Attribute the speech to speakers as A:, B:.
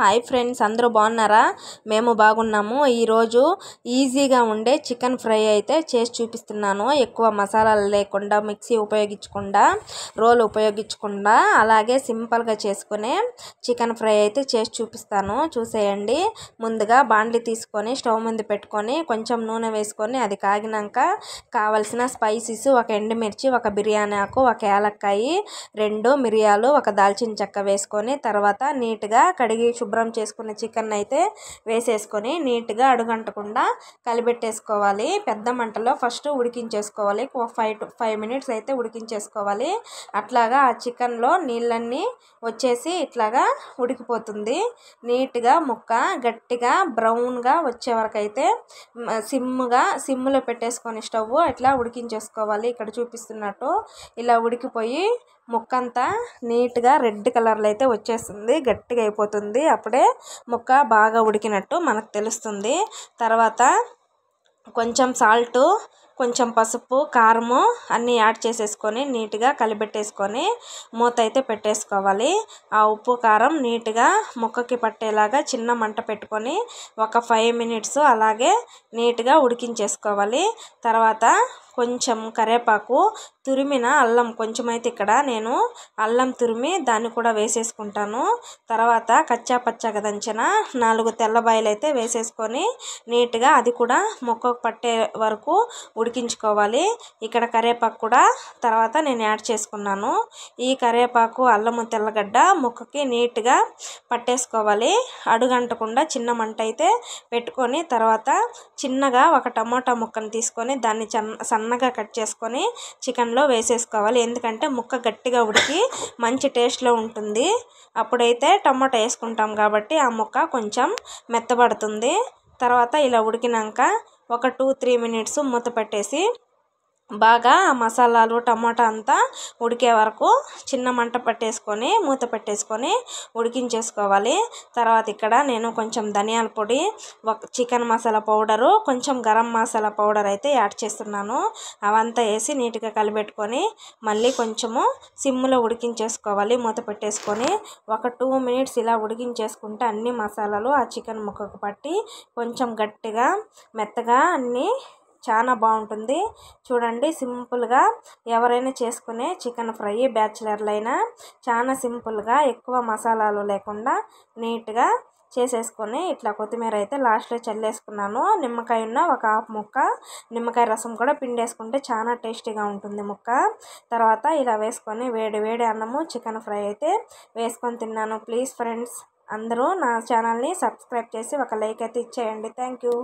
A: Hi friends, అందరూ బాగున్నారా? మేము బాగున్నాము. ఈరోజు ఈజీగా ఉండే చికెన్ ఫ్రై అయితే చేసి చూపిస్తున్నాను. ఎక్కువ మసాలాలు లేకుండా, మిక్సీ ఉపయోగించకుండా, రోల్ ఉపయోగించకుండా అలాగే సింపుల్గా చేసుకునే చికెన్ ఫ్రై అయితే చేసి చూపిస్తాను. చూసేయండి. ముందుగా బాండ్లీ తీసుకొని స్టవ్ ముందు పెట్టుకొని కొంచెం నూనె వేసుకొని అది కాగినాక కావలసిన స్పైసెస్ ఒక ఎండుమిర్చి, ఒక బిర్యానీ ఆకు, ఒక యాలక్కాయి, 2 మిరియాలు, ఒక దాల్చిన చెక్క వేసుకొని తర్వాత నీట్గా కడిగి శుభ్రం చేసుకున్న చికెన్ అయితే వేసేసుకొని నీట్గా అడుగంటకుండా కలిపెట్టేసుకోవాలి. పెద్ద మంటలో ఫస్ట్ ఉడికించేసుకోవాలి. 5 మినిట్స్ అయితే ఉడికించేసుకోవాలి. అట్లాగా ఆ చికెన్లో నీళ్ళన్నీ వచ్చేసి ఇట్లాగా ఉడికిపోతుంది. నీట్గా ముక్క గట్టిగా బ్రౌన్గా వచ్చే వరకు అయితే సిమ్లో పెట్టేసుకొని స్టవ్ ఇట్లా ఉడికించేసుకోవాలి. ఇక్కడ చూపిస్తున్నట్టు ఇలా ఉడికిపోయి ముక్కంతా నీట్గా రెడ్ కలర్లో అయితే వచ్చేస్తుంది, గట్టిగా అయిపోతుంది. అప్పుడే ముక్క బాగా ఉడికినట్టు మనకు తెలుస్తుంది. తర్వాత కొంచెం సాల్టు, కొంచెం పసుపు, కారము అన్నీ యాడ్ చేసేసుకొని నీట్గా కలిపెట్టేసుకొని మూత అయితే పెట్టేసుకోవాలి. ఆ ఉప్పు కారం నీట్గా ముక్కకి పట్టేలాగా చిన్న మంట పెట్టుకొని ఒక 5 మినిట్స్ అలాగే నీట్గా ఉడికించేసుకోవాలి. తర్వాత కొంచెం కరివేపాకు, తురిమిన అల్లం కొంచెం అయితే ఇక్కడ నేను అల్లం తురిమి దాన్ని కూడా వేసేసుకుంటాను. తర్వాత కచ్చా పచ్చగా దంచిన 4 తెల్లబాయలు అయితే వేసేసుకొని నీట్గా అది కూడా ముక్కకు పట్టే వరకు ఉడికించుకోవాలి. ఇక్కడ కరివేపాకు కూడా తర్వాత నేను యాడ్ చేసుకున్నాను. ఈ కరివేపాకు, అల్లము, తెల్లగడ్డ ముక్కకి నీట్గా పట్టేసుకోవాలి. అడుగంటకుండా చిన్న మంట అయితే పెట్టుకొని తర్వాత చిన్నగా ఒక టమోటా ముక్కను తీసుకొని దాన్ని సన్నగా కట్ చేసుకొని చికెన్లో వేసేసుకోవాలి. ఎందుకంటే ముక్క గట్టిగా ఉడికి మంచి టేస్ట్లో ఉంటుంది. అప్పుడైతే టమోటా వేసుకుంటాం కాబట్టి ఆ ముక్క కొంచెం మెత్తబడుతుంది. తర్వాత ఇలా ఉడికినాక ఒక 2-3 మినిట్స్ మూత పెట్టేసి బాగా ఆ మసాలాలు, టమాటా అంతా ఉడికే వరకు చిన్న మంట పెట్టేసుకొని మూత పెట్టేసుకొని ఉడికించేసుకోవాలి. తర్వాత ఇక్కడ నేను కొంచెం ధనియాల పొడి, చికెన్ మసాలా పౌడరు, కొంచెం గరం మసాలా పౌడర్ అయితే యాడ్ చేస్తున్నాను. అవంతా వేసి నీట్గా కలిపెట్టుకొని మళ్ళీ కొంచెము సిమ్లో ఉడికించేసుకోవాలి. మూత పెట్టేసుకొని ఒక 2 మినిట్స్ ఇలా ఉడికించేసుకుంటే అన్ని మసాలాలు ఆ చికెన్ ముక్కకు పట్టి కొంచెం గట్టిగా మెత్తగా అన్నీ చాలా బాగుంటుంది. చూడండి, సింపుల్గా ఎవరైనా చేసుకునే చికెన్ ఫ్రై బ్యాచిలర్లైనా చాలా సింపుల్గా ఎక్కువ మసాలాలు లేకుండా నీట్గా చేసేసుకొని ఇట్లా కొత్తిమీర అయితే లాస్ట్లో చల్లేసుకున్నాను. నిమ్మకాయ ఉన్న ఒక హాఫ్ ముక్క నిమ్మకాయ రసం కూడా పిండేసుకుంటే చాలా టేస్టీగా ఉంటుంది ముక్క. తర్వాత ఇలా వేసుకొని వేడి వేడి అన్నము చికెన్ ఫ్రై అయితే వేసుకొని తిన్నాను. ప్లీజ్ ఫ్రెండ్స్, అందరూ నా ఛానల్ని సబ్స్క్రైబ్ చేసి ఒక లైక్ అయితే ఇచ్చేయండి. Thank you.